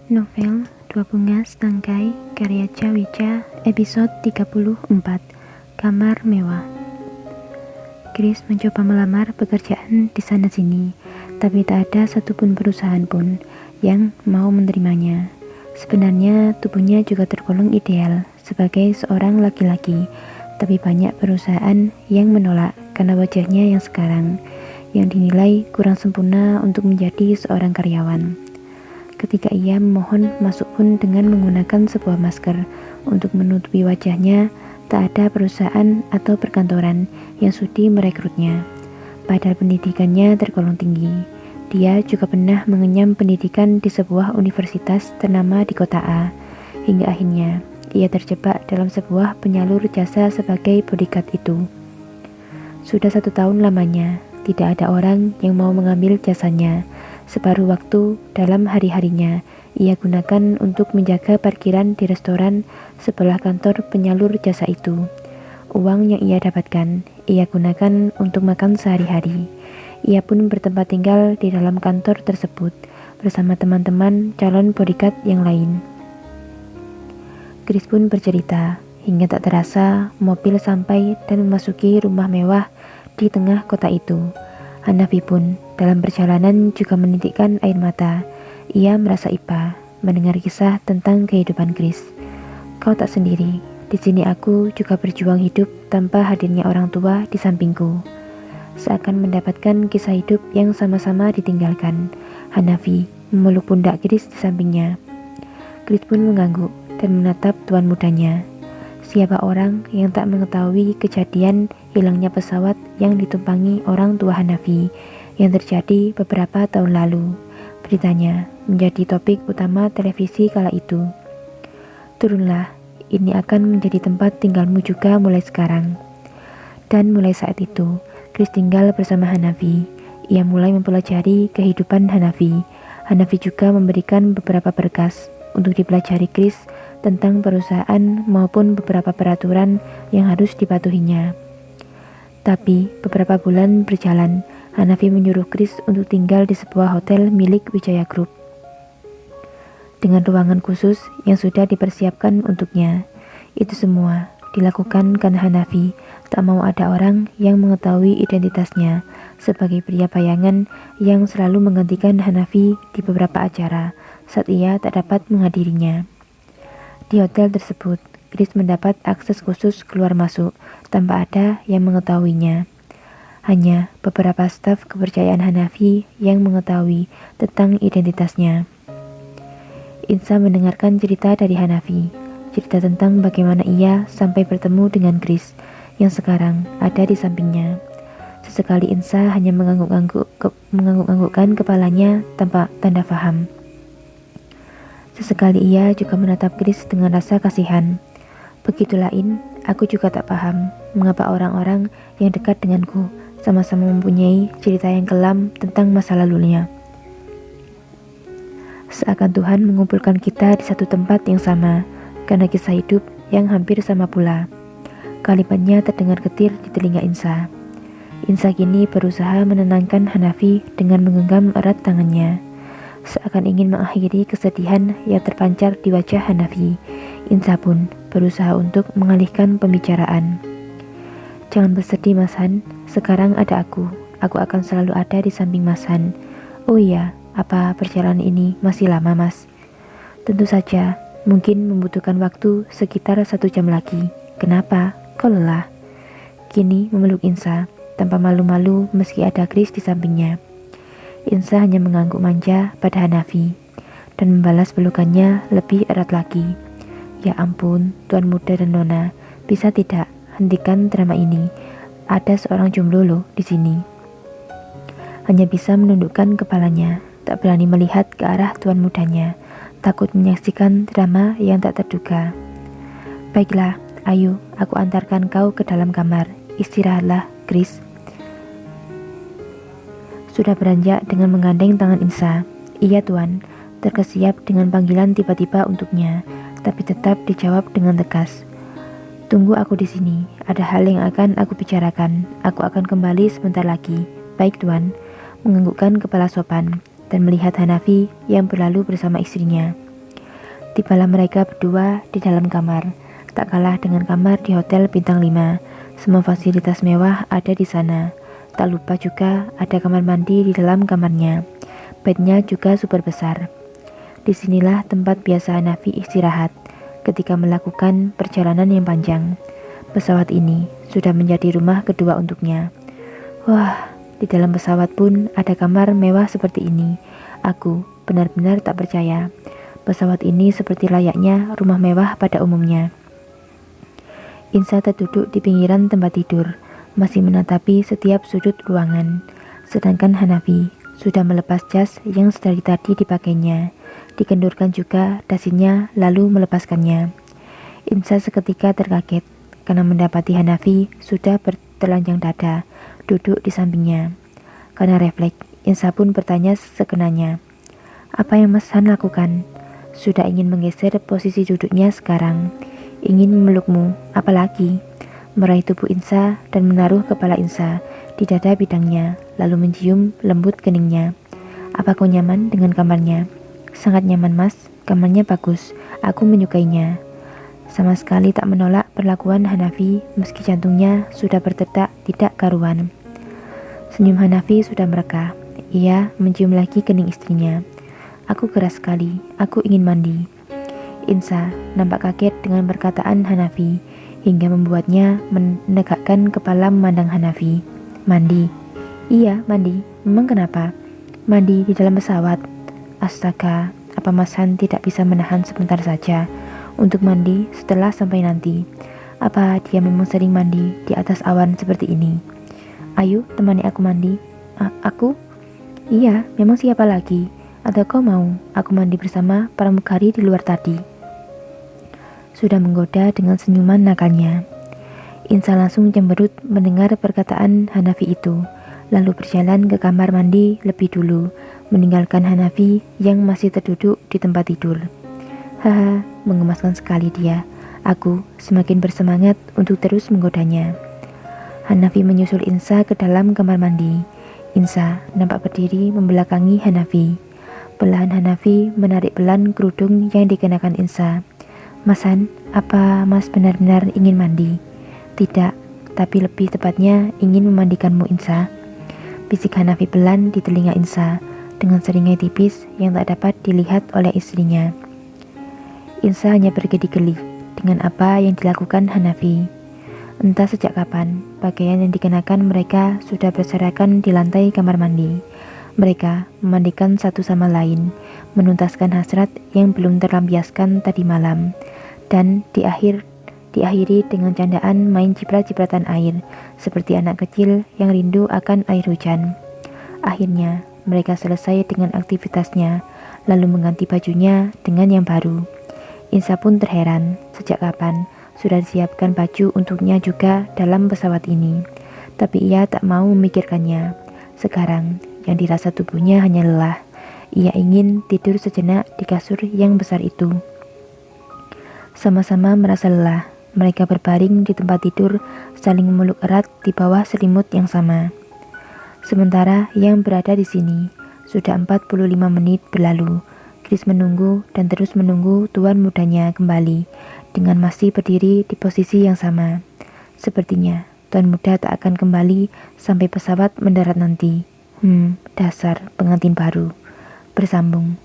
Novel Dua Bunga Setangkai karya Cawica, episode 34, Kamar Mewah. Chris mencoba melamar pekerjaan di sana-sini, tapi tak ada satupun perusahaan pun yang mau menerimanya. Sebenarnya tubuhnya juga tergolong ideal sebagai seorang laki-laki, tapi banyak perusahaan yang menolak karena wajahnya yang sekarang, yang dinilai kurang sempurna untuk menjadi seorang karyawan. Ketika ia memohon masuk pun dengan menggunakan sebuah masker untuk menutupi wajahnya, tak ada perusahaan atau perkantoran yang sudi merekrutnya. Padahal pendidikannya tergolong tinggi. Dia juga pernah mengenyam pendidikan di sebuah universitas ternama di kota A. Hingga akhirnya, ia terjebak dalam sebuah penyalur jasa sebagai bodyguard itu. Sudah 1 tahun lamanya, tidak ada orang yang mau mengambil jasanya. Separuh waktu dalam hari-harinya ia gunakan untuk menjaga parkiran di restoran sebelah kantor penyalur jasa itu. Uang yang ia dapatkan, ia gunakan untuk makan sehari-hari. Ia pun bertempat tinggal di dalam kantor tersebut bersama teman-teman calon bodyguard yang lain. Chris pun bercerita, hingga tak terasa mobil sampai dan memasuki rumah mewah di tengah kota itu. Hanafi pun dalam perjalanan juga menitikkan air mata. Ia merasa iba mendengar kisah tentang kehidupan Chris. Kau tak sendiri, di sini aku juga berjuang hidup tanpa hadirnya orang tua di sampingku. Seakan mendapatkan kisah hidup yang sama-sama ditinggalkan, Hanafi memeluk pundak Chris di sampingnya. Chris pun mengangguk dan menatap tuan mudanya. Siapa orang yang tak mengetahui kejadian hilangnya pesawat yang ditumpangi orang tua Hanafi yang terjadi beberapa tahun lalu. Beritanya menjadi topik utama televisi kala itu. Turunlah, ini akan menjadi tempat tinggalmu juga mulai sekarang. Dan mulai saat itu, Chris tinggal bersama Hanafi. Ia mulai mempelajari kehidupan Hanafi. Hanafi juga memberikan beberapa berkas untuk dipelajari Chris tentang perusahaan maupun beberapa peraturan yang harus dipatuhinya. Tapi beberapa bulan berjalan, Hanafi menyuruh Chris untuk tinggal di sebuah hotel milik Wijaya Group dengan ruangan khusus yang sudah dipersiapkan untuknya. Itu semua dilakukan karena Hanafi tak mau ada orang yang mengetahui identitasnya sebagai pria bayangan yang selalu menggantikan Hanafi di beberapa acara saat ia tak dapat menghadirinya. Di hotel tersebut, Chris mendapat akses khusus keluar masuk tanpa ada yang mengetahuinya. Hanya beberapa staf kepercayaan Hanafi yang mengetahui tentang identitasnya. Insa mendengarkan cerita dari Hanafi, cerita tentang bagaimana ia sampai bertemu dengan Chris yang sekarang ada di sampingnya. Sesekali Insa hanya mengangguk-anggukkan kepalanya tanpa tanda faham. Sesekali ia juga menatap Chris dengan rasa kasihan. Begitulah aku juga tak paham mengapa orang-orang yang dekat denganku sama-sama mempunyai cerita yang kelam tentang masa lalunya. Seakan Tuhan mengumpulkan kita di satu tempat yang sama karena kisah hidup yang hampir sama pula. Kalimatnya terdengar getir di telinga Insa. Insa kini berusaha menenangkan Hanafi dengan menggenggam erat tangannya. Seakan ingin mengakhiri kesedihan yang terpancar di wajah Hanafi, Insa pun berusaha untuk mengalihkan pembicaraan. Jangan bersedih Mas Han, sekarang ada aku akan selalu ada di samping Mas Han. Oh iya, apa perjalanan ini masih lama Mas? Tentu saja, mungkin membutuhkan waktu sekitar 1 jam lagi. Kenapa? Kau lelah? Kini memeluk Insa, tanpa malu-malu meski ada Chris di sampingnya. Insa hanya mengangguk manja pada Hanafi dan membalas pelukannya lebih erat lagi. Ya ampun, Tuan Muda dan Nona, bisa tidak hentikan drama ini? Ada seorang jomblo loh di sini. Hanya bisa menundukkan kepalanya, tak berani melihat ke arah Tuan Mudanya, takut menyaksikan drama yang tak terduga. Baiklah, ayo, aku antarkan kau ke dalam kamar. Istirahatlah, Chris. Sudah beranjak dengan menggandeng tangan Insa. Iya Tuan, terkesiap dengan panggilan tiba-tiba untuknya, tapi tetap dijawab dengan tegas. Tunggu aku di sini, ada hal yang akan aku bicarakan. Aku akan kembali sebentar lagi. Baik Tuan, menganggukkan kepala sopan dan melihat Hanafi yang berlalu bersama istrinya. Tibalah mereka berdua di dalam kamar, tak kalah dengan kamar di hotel bintang 5. Semua fasilitas mewah ada di sana. Tak lupa juga ada kamar mandi di dalam kamarnya. Bednya juga super besar. Disinilah tempat biasa Hanafi istirahat ketika melakukan perjalanan yang panjang. Pesawat ini sudah menjadi rumah kedua untuknya. Wah, di dalam pesawat pun ada kamar mewah seperti ini. Aku benar-benar tak percaya. Pesawat ini seperti layaknya rumah mewah pada umumnya. Insa terduduk di pinggiran tempat tidur, masih menatapi setiap sudut ruangan. Sedangkan Hanafi sudah melepas jas yang sedari tadi dipakainya. Dikendurkan juga dasinya lalu melepaskannya. Insa seketika terkaget karena mendapati Hanafi sudah bertelanjang dada, duduk di sampingnya. Karena refleks, Insa pun bertanya sekenanya, "Apa yang Mas Han lakukan?" Sudah ingin menggeser posisi duduknya sekarang. Ingin memelukmu, apalagi. Meraih tubuh Insa dan menaruh kepala Insa di dada bidangnya, lalu mencium lembut keningnya. "Apa kau nyaman dengan kamarnya?" "Sangat nyaman, Mas. Kamarnya bagus. Aku menyukainya." Sama sekali tak menolak perlakuan Hanafi meski jantungnya sudah berdetak tidak karuan. Senyum Hanafi sudah mereka. Ia mencium lagi kening istrinya. "Aku keras sekali, aku ingin mandi." Insa nampak kaget dengan perkataan Hanafi, hingga membuatnya menegakkan kepala memandang Hanafi. "Mandi?" "Iya, mandi. Memang kenapa?" "Mandi di dalam pesawat." Astaga, apa Mas Han tidak bisa menahan sebentar saja untuk mandi setelah sampai nanti? Apa dia memang sering mandi di atas awan seperti ini? "Ayo, temani aku mandi." Aku?" "Iya, memang siapa lagi? Atau kau mau aku mandi bersama pramugari di luar tadi?" Sudah menggoda dengan senyuman nakalnya. Insa langsung cemberut mendengar perkataan Hanafi itu, lalu berjalan ke kamar mandi lebih dulu, meninggalkan Hanafi yang masih terduduk di tempat tidur. Haha, mengemaskan sekali dia. Aku semakin bersemangat untuk terus menggodanya. Hanafi menyusul Insa ke dalam kamar mandi. Insa nampak berdiri membelakangi Hanafi. Perlahan Hanafi menarik belan kerudung yang dikenakan Insa. "Mas Han, apa Mas benar-benar ingin mandi?" "Tidak, tapi lebih tepatnya ingin memandikanmu, Insa." Bisik Hanafi pelan di telinga Insa dengan seringai tipis yang tak dapat dilihat oleh istrinya. Insa hanya bergedi-geli dengan apa yang dilakukan Hanafi. Entah sejak kapan pakaian yang dikenakan mereka sudah berserakan di lantai kamar mandi. Mereka memandikan satu sama lain, menuntaskan hasrat yang belum terlampiaskan tadi malam, dan diakhiri dengan candaan main ciprat-cipratan air, seperti anak kecil yang rindu akan air hujan. Akhirnya, mereka selesai dengan aktivitasnya, lalu mengganti bajunya dengan yang baru. Insa pun terheran, sejak kapan sudah disiapkan baju untuknya juga dalam pesawat ini. Tapi ia tak mau memikirkannya. Sekarang, yang dirasa tubuhnya hanya lelah. Ia ingin tidur sejenak di kasur yang besar itu. Sama-sama merasa lelah. Mereka berbaring di tempat tidur, saling memeluk erat di bawah selimut yang sama. Sementara yang berada di sini, sudah 45 menit berlalu. Chris menunggu dan terus menunggu tuan mudanya kembali, dengan masih berdiri di posisi yang sama. Sepertinya tuan muda tak akan kembali sampai pesawat mendarat nanti. Dasar pengantin baru. Bersambung.